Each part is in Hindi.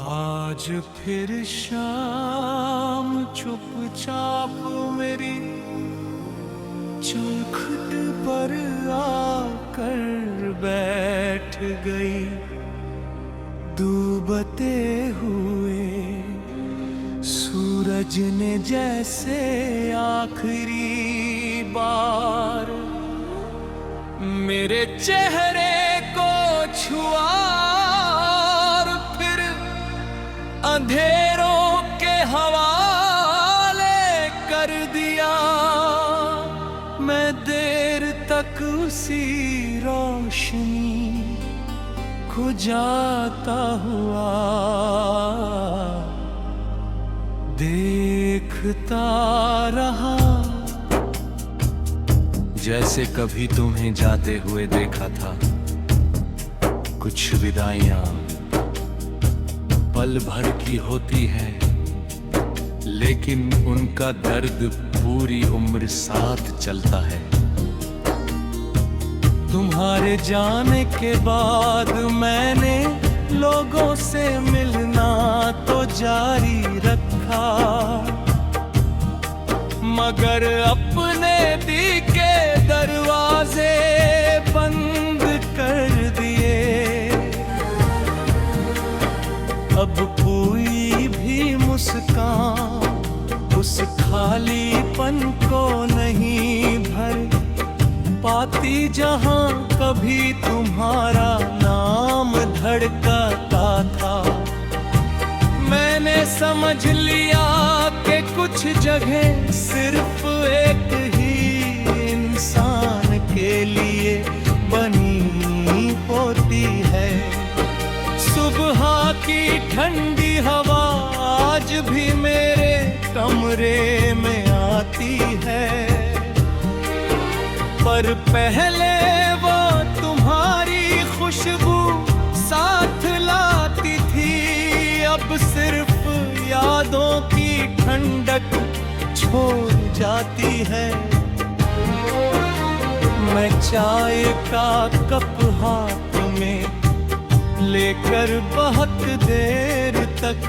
आज फिर शाम चुपचाप मेरी चौखट पर आकर बैठ गई। डूबते हुए सूरज ने जैसे आखिरी बार मेरे चेहरे को छुआ, अंधेरों के हवाले कर दिया। मैं देर तक उसी रोशनी को जाता हुआ देखता रहा। जैसे कभी तुम्हें जाते हुए देखा था। कुछ विदाइयां पल भर की होती है, लेकिन उनका दर्द पूरी उम्र साथ चलता है। तुम्हारे जाने के बाद मैंने लोगों से मिलना तो जारी रखा, मगर अपने दिल के दरवाजे बंद कर दिए। अब कोई भी मुस्कान उस खालीपन को नहीं भर पाती जहां कभी तुम्हारा नाम धड़कता था। मैंने समझ लिया कि कुछ जगह सिर्फ एक ही इंसान के लिए बनी होती है। सुबह की ठंडी हवा आज भी मेरे कमरे में आती है, पर पहले वो तुम्हारी खुशबू साथ लाती थी। अब सिर्फ यादों की ठंडक छोड़ जाती है। मैं चाय का कप हाथ में लेकर बहुत देर तक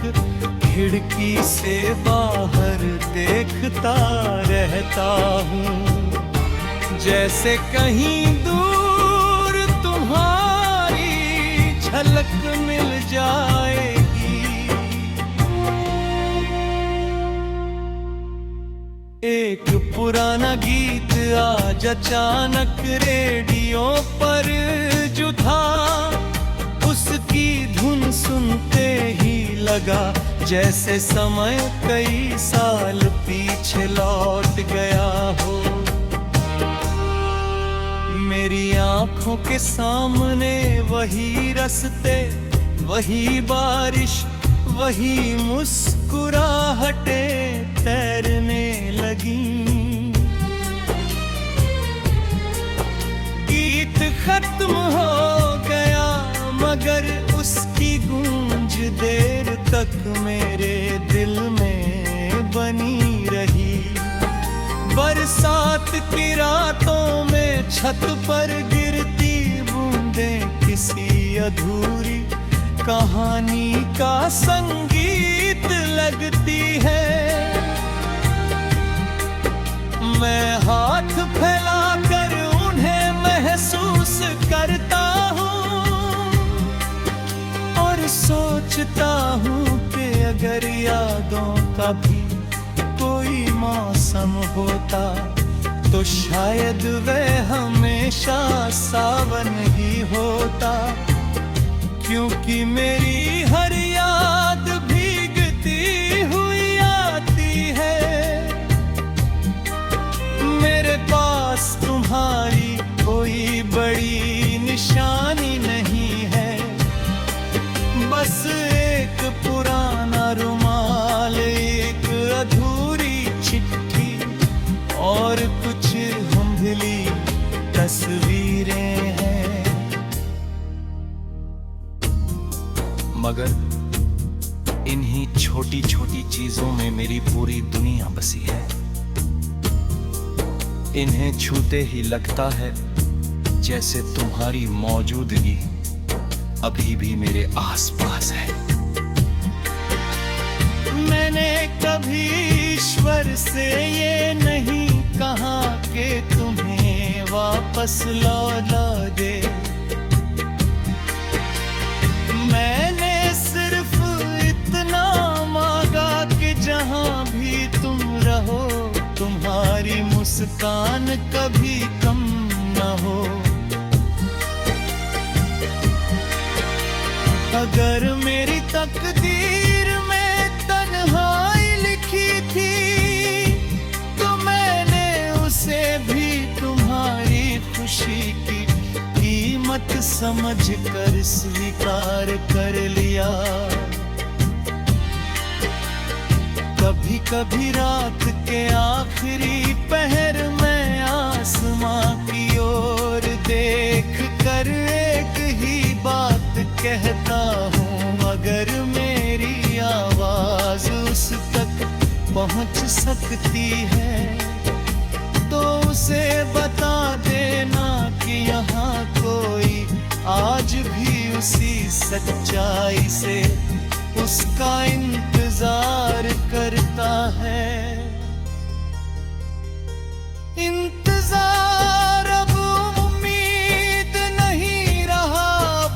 खिड़की से बाहर देखता रहता हूँ, जैसे कहीं दूर तुम्हारी झलक मिल जाएगी। एक पुराना गीत आज अचानक रेडियो पर जो था, उसकी धुन सुनते ही लगा जैसे समय कई साल पीछे लौट गया हो। मेरी आंखों के सामने वही रास्ते, वही बारिश, वही मुस्कुराहटें तैरने लगी। गीत खत्म हो गया, मगर उसकी गूंज देर तक मेरे दिल में बनी रही। बरसात की रातों में छत पर गिरती बूंदें किसी अधूरी कहानी का संगीत लगती है। मैं हाथ फैलाकर उन्हें महसूस करता हूँ और सोचता हूँ कि अगर यादों का भी कोई मौसम होता तो शायद वह हमेशा सावन ही होता, क्योंकि मेरी हर याद भीगती हुई आती है। मेरे पास तुम्हारी कोई बड़ी निशानी नहीं है, बस एक पुराना रुमाल, एक अधूरी चिट्ठी और कुछ धुंधली तस्वीरें हैं। मगर इन्हीं छोटी छोटी चीजों में मेरी पूरी दुनिया बसी है। इन्हें छूते ही लगता है जैसे तुम्हारी मौजूदगी अभी भी मेरे आसपास है। मैंने कभी ईश्वर से ये नहीं कहा कि तुम्हें वापस लौटा दे। मैंने सिर्फ इतना मांगा कि जहां भी तुम रहो तुम्हारी मुस्कान कभी कम न हो। अगर मेरी तकदीर में तन्हाई लिखी थी तो मैंने उसे भी तुम्हारी खुशी की कीमत समझकर स्वीकार कर लिया। कभी कभी रात के आखिरी पहर में आसमां की ओर देख कर एक ही बात कहता हूँ, अगर मेरी आवाज उस तक पहुँच सकती है तो उसे बता देना कि यहाँ कोई आज भी उसी सच्चाई से उसका इंतजार करता है। इंतजार अब उम्मीद नहीं रहा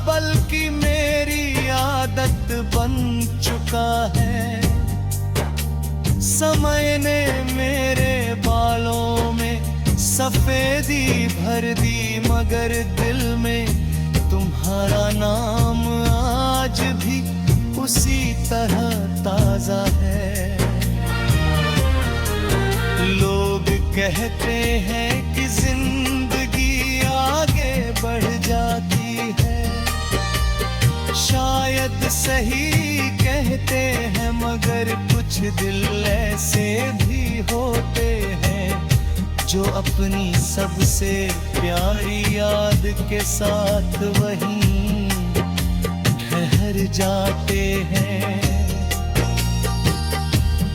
बल्कि मेरी आदत बन चुका है। समय ने मेरे बालों में सफेदी भर दी मगर दिल में तुम्हारा नाम आज भी उसी तरह ताजा है। लोग कहते हैं कि जिंदगी आगे बढ़ जाती है, शायद सही कहते हैं मगर कुछ दिल ऐसे भी होते हैं जो अपनी सबसे प्यारी याद के साथ वहीं ठहर जाते हैं।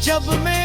जब मैं